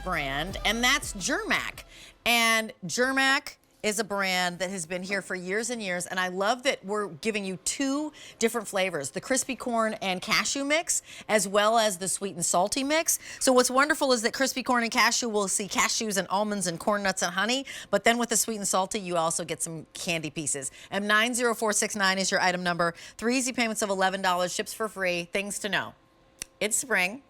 brand, and that's Germack. And Germack is a brand that has been here for years and years, and I love that we're giving you 2 different flavors, the crispy corn and cashew mix, as well as the sweet and salty mix. So what's wonderful is that crispy corn and cashew will see cashews and almonds and corn nuts and honey, but then with the sweet and salty, you also get some candy pieces. And 90469 is your item number. 3 easy payments of $11, ships for free. Things to know. It's spring.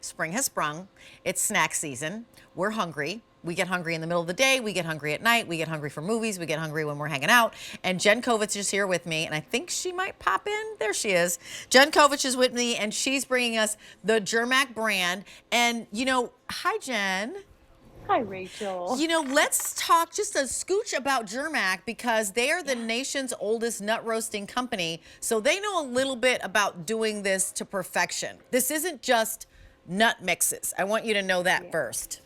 Spring has sprung. It's snack season. We're hungry. We get hungry in the middle of the day. We get hungry at night. We get hungry for movies. We get hungry when we're hanging out. And Jen Kovich is here with me, and I think she might pop in. There she is. Jen Kovich is with me, and she's bringing us the Germack brand. And, you know, hi, Jen. Hi, Rachel. You know, let's talk just a scooch about Germack because they are the nation's oldest nut roasting company. So they know a little bit about doing this to perfection. This isn't just nut mixes. I want you to know that first.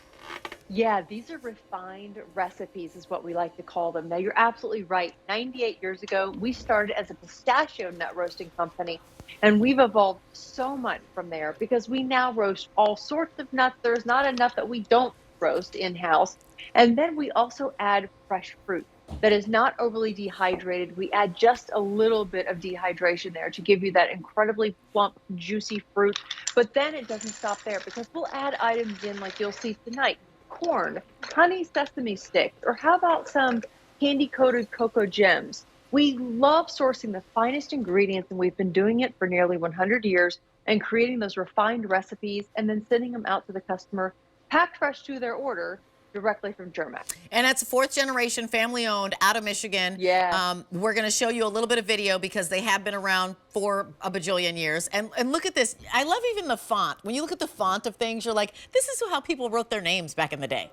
Yeah, these are refined recipes is what we like to call them. Now, you're absolutely right. 98 years ago, we started as a pistachio nut roasting company, and we've evolved so much from there because we now roast all sorts of nuts. There's not a nut that we don't roast in-house. And then we also add fresh fruit that is not overly dehydrated. We add just a little bit of dehydration there to give you that incredibly plump, juicy fruit. But then it doesn't stop there because we'll add items in like you'll see tonight. Corn, honey sesame sticks, or how about some candy-coated cocoa gems? We love sourcing the finest ingredients, and we've been doing it for nearly 100 years and creating those refined recipes and then sending them out to the customer, packed fresh to their order, directly from Germack. And it's 4th generation, family owned, out of Michigan. Yeah. We're going to show you a little bit of video because they have been around for a bajillion years. And look at this. I love even the font. When you look at the font of things, you're like, this is how people wrote their names back in the day.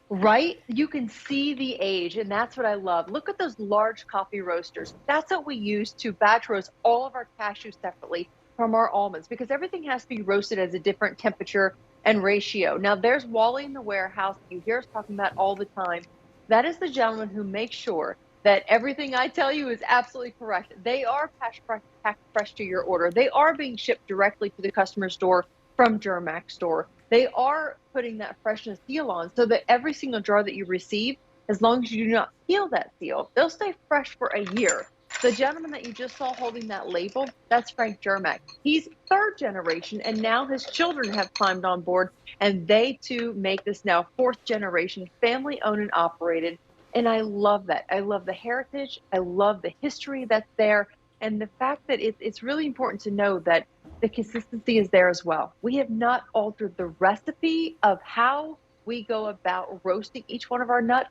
Right? You can see the age, and that's what I love. Look at those large coffee roasters. That's what we use to batch roast all of our cashews separately from our almonds because everything has to be roasted at a different temperature and ratio. Now, there's Wally in the warehouse you hear us talking about all the time. That is the gentleman who makes sure that everything I tell you is absolutely correct. They are packed fresh to your order. They are being shipped directly to the customer's door from Germack store. They are putting that freshness seal on so that every single jar that you receive, as long as you do not peel that seal, they'll stay fresh for a year. The gentleman that you just saw holding that label, that's Frank Germack. He's 3rd generation, and now his children have climbed on board, and they too make this now 4th generation, family owned and operated. And I love that. I love the heritage. I love the history that's there. And the fact that it's really important to know that the consistency is there as well. We have not altered the recipe of how we go about roasting each one of our nuts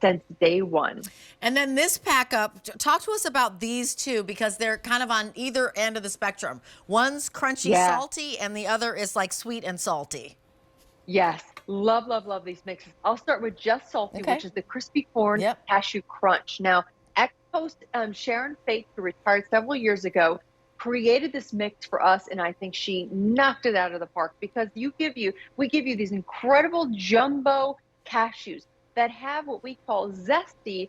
since day one. And then this pack up, talk to us about these two because they're kind of on either end of the spectrum. One's crunchy, salty, and the other is like sweet and salty. Yes. Love, love, love these mixes. I'll start with just salty, which is the crispy corn cashew crunch. Now, ex-host Sharon Fate, who retired several years ago, created this mix for us, and I think she knocked it out of the park because we give you these incredible jumbo cashews that have what we call zesty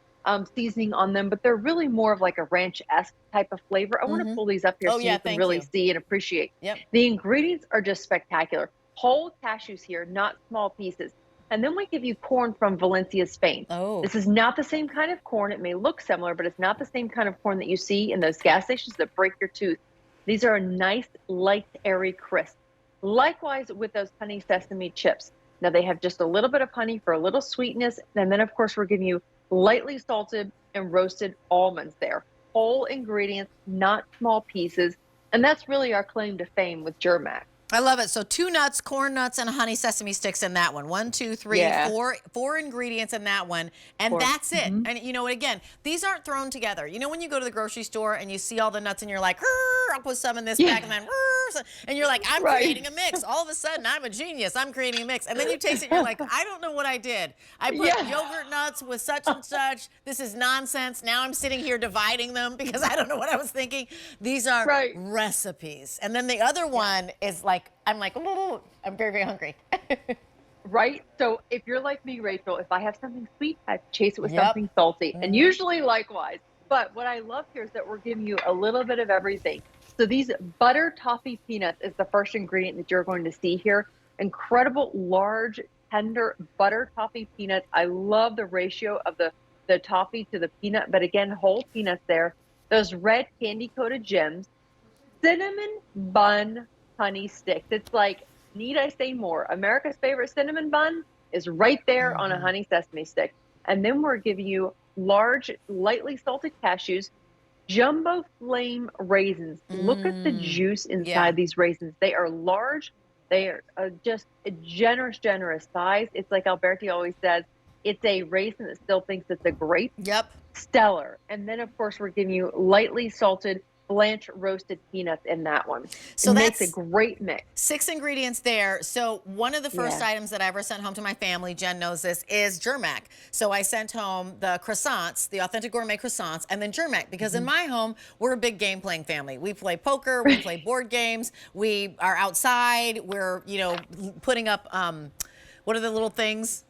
seasoning on them, but they're really more of like a ranch-esque type of flavor. I want to pull these up here so you can really see and appreciate. The ingredients are just spectacular. Whole cashews here, not small pieces. And then we give you corn from Valencia, Spain. This is not the same kind of corn. It may look similar, but it's not the same kind of corn that you see in those gas stations that break your tooth. These are a nice, light, airy crisp. Likewise with those honey sesame chips. Now, they have just a little bit of honey for a little sweetness. And then, of course, we're giving you lightly salted and roasted almonds there. Whole ingredients, not small pieces. And that's really our claim to fame with Germack. I love it. So 2 nuts, corn nuts, and honey sesame sticks in that one. 1, 2, 3, 4 ingredients in that one. And that's it. And you know, again, these aren't thrown together. You know when you go to the grocery store and you see all the nuts and you're like, I'll put some in this bag and then, and you're like, I'm creating a mix. All of a sudden, I'm a genius. I'm creating a mix. And then you taste it and you're like, I don't know what I did. I put yogurt nuts with such and such. This is nonsense. Now I'm sitting here dividing them because I don't know what I was thinking. These are recipes. And then the other one is like, I'm like, oh, I'm very, very hungry. Right? So if you're like me, Rachel, if I have something sweet, I chase it with something salty. And usually likewise. But what I love here is that we're giving you a little bit of everything. So these butter toffee peanuts is the first ingredient that you're going to see here. Incredible large tender butter toffee peanuts. I love the ratio of the toffee to the peanut, but again, whole peanuts there. Those red candy coated gems, cinnamon bun honey sticks. It's like, need I say more? America's favorite cinnamon bun is right there on a honey sesame stick. And then we're giving you large, lightly salted cashews, jumbo flame raisins. Look at the juice inside these raisins. They are large. They are just a generous size. It's like Alberti always says, it's a raisin that still thinks it's a grape. Yep. Stellar. And then, of course, we're giving you lightly salted blanch roasted peanuts in that one. So it that's makes a great mix. 6 ingredients there. So one of the first items that I ever sent home to my family, Jen knows this, is Germack. So I sent home the croissants, the authentic gourmet croissants, and then Germack, because in my home, we're a big game playing family. We play poker, we play board games, we are outside, we're, you know, putting up, what are the little things?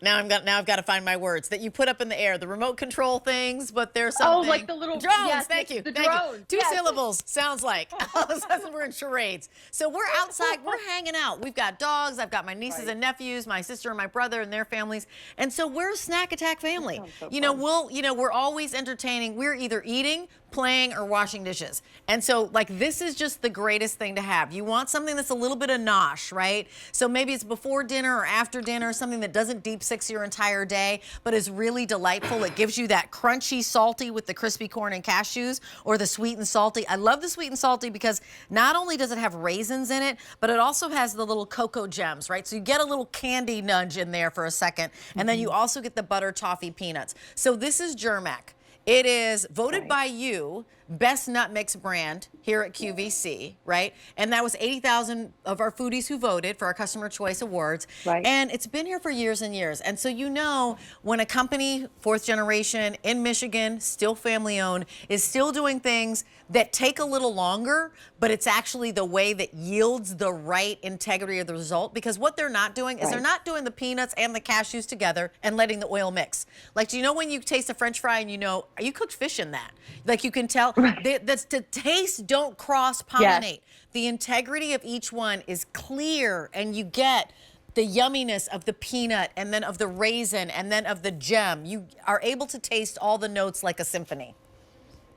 Now I've got to find my words that you put up in the air, the remote control things, but there's something. Oh, like the little drones. Thank you. The Thank drones. you. Two syllables sounds like. All of a sudden we're in charades. So we're outside, we're hanging out. We've got dogs. I've got my nieces and nephews, my sister and my brother and their families, and so we're a snack attack family. So you know, we're always entertaining. We're either eating, playing, or washing dishes. And so, like, this is just the greatest thing to have. You want something that's a little bit of nosh, right? So maybe it's before dinner or after dinner, something that doesn't deep six your entire day, but is really delightful. It gives you that crunchy, salty with the crispy corn and cashews, or the sweet and salty. I love the sweet and salty because not only does it have raisins in it, but it also has the little cocoa gems, right? So you get a little candy nudge in there for a second, and then you also get the butter toffee peanuts. So this is Germack. It is voted by you best nut mix brand here at QVC, right? And that was 80,000 of our foodies who voted for our Customer Choice Awards. Right. And it's been here for years and years. And so you know when a company, fourth generation, in Michigan, still family owned, is still doing things that take a little longer, but it's actually the way that yields the right integrity of the result. Because what they're not doing is they're not doing the peanuts and the cashews together and letting the oil mix. Like, do you know when you taste a French fry and you know, you cooked fish in that? Like, you can tell. That's the taste don't cross-pollinate. Yes. The integrity of each one is clear, and you get the yumminess of the peanut and then of the raisin and then of the gem. You are able to taste all the notes like a symphony.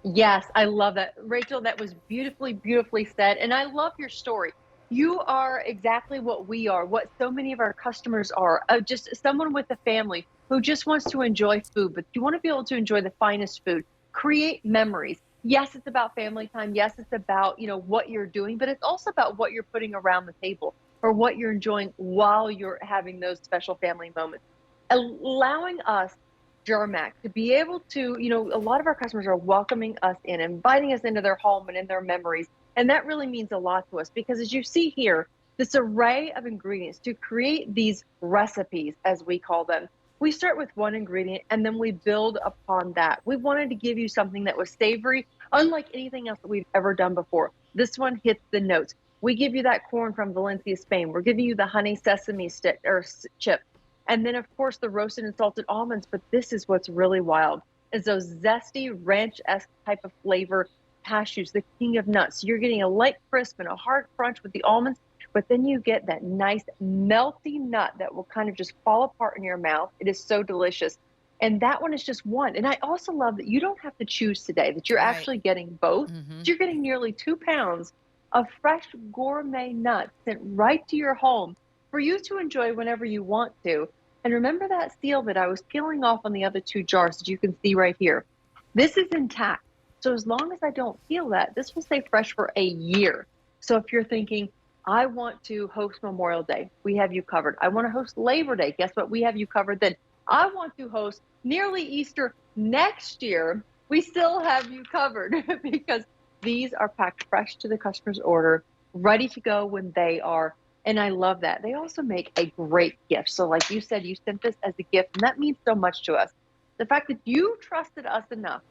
Yes, I love that. Rachel, that was beautifully said. And I love your story. You are exactly what we are, what so many of our customers are, just someone with a family who just wants to enjoy food, but you want to be able to enjoy the finest food, create memories. Yes, it's about family time. Yes, it's about, you know, what you're doing, but it's also about what you're putting around the table or what you're enjoying while you're having those special family moments. Allowing us, Germack, to be able to, you know, a lot of our customers are welcoming us in, inviting us into their home and in their memories. And that really means a lot to us because, as you see here, this array of ingredients to create these recipes, as we call them, we start with one ingredient and then we build upon that. We wanted to give you something that was savory, unlike anything else that we've ever done before. This one hits the notes. We give you that corn from Valencia, Spain. We're giving you the honey sesame stick or chip. And then, of course, the roasted and salted almonds. But this is what's really wild, is those zesty ranch-esque type of flavor cashews, the king of nuts. You're getting a light crisp and a hard crunch with the almonds, but then you get that nice melty nut that will kind of just fall apart in your mouth. It is so delicious. And that one is just one. And I also love that you don't have to choose today, that you're actually getting both. So you're getting nearly 2 pounds of fresh gourmet nuts sent right to your home for you to enjoy whenever you want to. And remember that seal that I was peeling off on the other 2 jars that you can see right here? This is intact. So as long as I don't peel that, this will stay fresh for a year. So if you're thinking, I want to host Memorial Day, we have you covered. I want to host Labor Day, guess what? We have you covered then. I want to host nearly Easter next year, we still have you covered because these are packed fresh to the customer's order, ready to go when they are. And I love that. They also make a great gift. So like you said, you sent this as a gift, and that means so much to us. The fact that you trusted us enough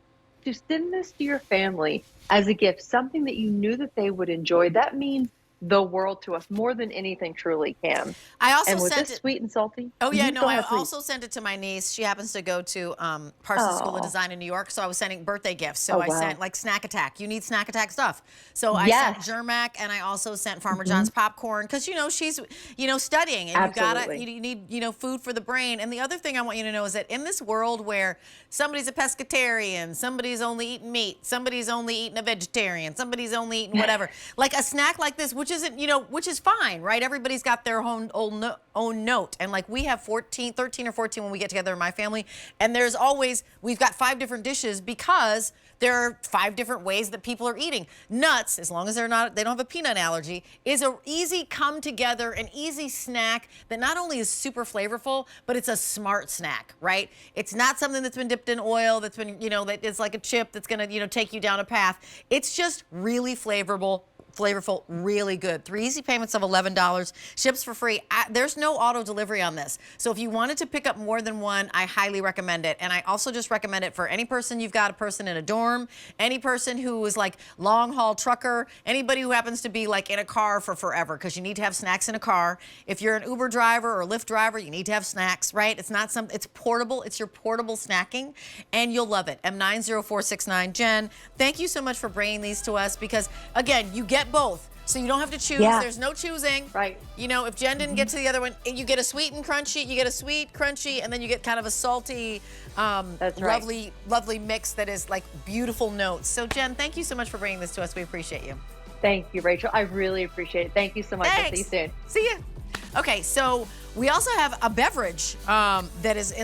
to send this to your family as a gift, something that you knew that they would enjoy, that means the world to us, more than anything truly can. I also And with sent this it. sweet and salty. Oh yeah, no, Go I ahead, please. also sent it to my niece. She happens to go to Parsons School of Oh, Design in New York, so I was sending birthday gifts. oh So I wow. sent like Snack Attack. You need Snack Attack stuff. So I sent Yes. Germack, and I also sent Farmer Hmm. John's popcorn because she's studying, and Absolutely. you need food for the brain. And the other thing I want you to know is that in this world where somebody's a pescatarian, somebody's only eating meat, somebody's only eating a vegetarian, somebody's only eating whatever, like a snack like this, which isn't which is fine, right? Everybody's got their own note, and like we have 13 or 14 when we get together in my family, and we've got 5 different dishes because there are 5 different ways that people are eating. Nuts, as long as they don't have a peanut allergy, is a easy come together, an easy snack that not only is super flavorful, but it's a smart snack, right? It's not something that's been dipped in oil, that's been, that is like a chip that's gonna, take you down a path. It's just really flavorful, really good. 3 easy payments of $11, ships for free. There's no auto delivery on this. So if you wanted to pick up more than one, I highly recommend it. And I also just recommend it for any person. You've got a person in a dorm, any person who is like long haul trucker, anybody who happens to be like in a car for forever, because you need to have snacks in a car. If you're an Uber driver or Lyft driver, you need to have snacks, right? It's portable. It's your portable snacking, and you'll love it. M90469. Jen, thank you so much for bringing these to us, because again, you get both. So you don't have to choose. Yeah. There's no choosing. Right. If Jen didn't get to the other one, you get a sweet and crunchy, you get a sweet, crunchy, and then you get kind of a salty, That's right. lovely mix that is like beautiful notes. So Jen, thank you so much for bringing this to us. We appreciate you. Thank you, Rachel. I really appreciate it. Thank you so much. I'll see you Thanks. soon. See ya. Okay, so we also have a beverage that is in